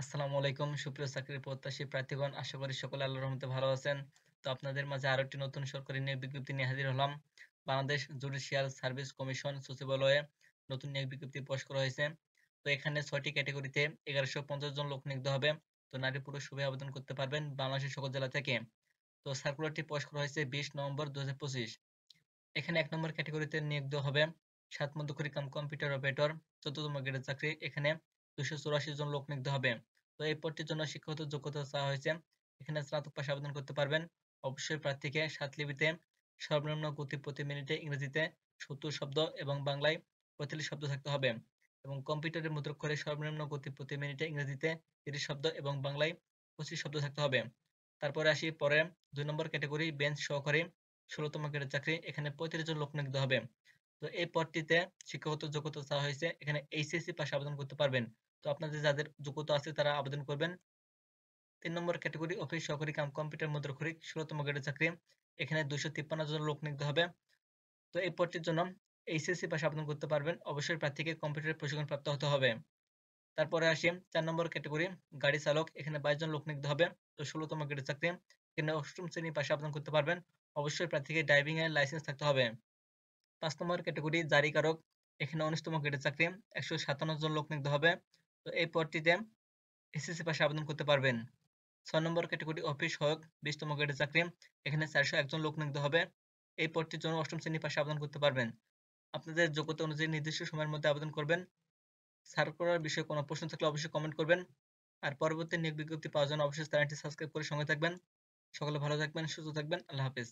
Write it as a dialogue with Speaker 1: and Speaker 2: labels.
Speaker 1: আসসালামু আলাইকুম সুপ্রিয় চাকরির প্রত্যাশী প্রার্থীগণ, আশা করি সকলে আল্লাহর রহমতে ভালো আছেন। তো আপনাদের মাঝে আরো একটি নতুন সরকারি নিয়োগ বিজ্ঞপ্তি নিয়ে হাজির হলাম। বাংলাদেশ জুডিশিয়াল সার্ভিস কমিশন সচিবালয়ে নতুন নিয়োগ বিজ্ঞপ্তি প্রকাশ করা হয়েছে। তো এখানে ৬টি ক্যাটাগরিতে ১১৫০ জন লোক নিয়োগ দেওয়া হবে। তো নারী পুরুষ উভয়ে আবেদন করতে পারবেন বাংলাদেশের সকল জেলা থেকে। তো সার্কুলারটি প্রকাশ করা হয়েছে ২০ নভেম্বর ২০২৫। এখানে ১ নম্বর ক্যাটাগরিতে নিয়োগ দেওয়া হবে ৭ মধ্যকর্মী কাম কম্পিউটার অপারেটর ১৪তম গ্রেডের চাকরি। এখানে ২৮৪ জন লোক নিয়োগ দেওয়া হবে। তো এই পদটির জন্য শিক্ষাগত যোগ্যতা চাওয়া হয়েছে। এখানে স্নাতক পাশে আবেদন করতে পারবেন। অবশ্যই প্রার্থীকে ৭ লিপিতে সর্বনিম্ন গতি প্রতি মিনিটে ইংরেজিতে ৭০ শব্দ এবং বাংলায় ৪৫ শব্দ থাকতে হবে এবং কম্পিউটারের মুদ্রাক্ষরে সর্বনিম্ন গতি প্রতি মিনিটে ইংরেজিতে ৩০ শব্দ এবং বাংলায় ২৫ শব্দ থাকতে হবে। তারপরে আসি পরে ২ নম্বর ক্যাটাগরি বেঞ্চ সহকারী ১৬তম গ্রেডের চাকরি। এখানে ৩৫ জন লোক নিয়োগ দেওয়া হবে। তো এই পদটিতে শিক্ষাগত যোগ্যতা চাওয়া হয়েছে। এখানে এইচএসসি পাশে আবেদন করতে পারবেন। তো আপনাদের যাদের যোগ্যতা আছে তারা আবেদন করবেন। ৩ নম্বর ক্যাটাগরি অফিস সহকারী কাম কম্পিউটার মুদ্রাক্ষরিক ১৬তম গ্রেডের চাকরি। এখানে ২৫৩ জন লোক নিয়োগ দেওয়া হবে। তো এই পদটির জন্য এইচএসসি পাশে আবেদন করতে পারবেন। অবশ্যই প্রার্থীকে কম্পিউটারের প্রশিক্ষণ প্রাপ্ত হতে হবে। তারপরে আসি ৪ নম্বর ক্যাটাগরি গাড়ি চালক। এখানে ২২ জন লোক নিয়োগ দেওয়া হবে। তো ১৬তম গ্রেডের চাকরি। এখানে ৮ম শ্রেণী পাশে আবেদন করতে পারবেন। অবশ্যই প্রার্থীকে ড্রাইভিং এর লাইসেন্স থাকতে হবে। ৫ নম্বর ক্যাটাগরি জারিকারক। এখানে ১৯তম গ্রেডের চাকরি। ১৫৭ জন লোক নিয়োগ দেওয়া হবে। তো এই পদটিতে এসএসসি পাশে আবেদন করতে পারবেন। ৬ নম্বর ক্যাটাগরি অফিস সহায়ক ২০তম গ্রেডের চাকরি। এখানে ৪০১ জন লোক নিয়োগ দেওয়া হবে। এই পদটির জন্য ৮ম শ্রেণী পাশে আবেদন করতে পারবেন। আপনাদের যোগ্যতা অনুযায়ী নির্দিষ্ট সময়ের মধ্যে আবেদন করবেন। সার্কুলার বিষয়ে কোনো প্রশ্ন থাকলে অবশ্যই কমেন্ট করবেন। আর পরবর্তী নিয়োগ বিজ্ঞপ্তি পাওয়ার জন্য অবশ্যই চ্যানেলটি সাবস্ক্রাইব করে সঙ্গে থাকবেন। সকলে ভালো থাকবেন, সুস্থ থাকবেন। আল্লাহ হাফেজ।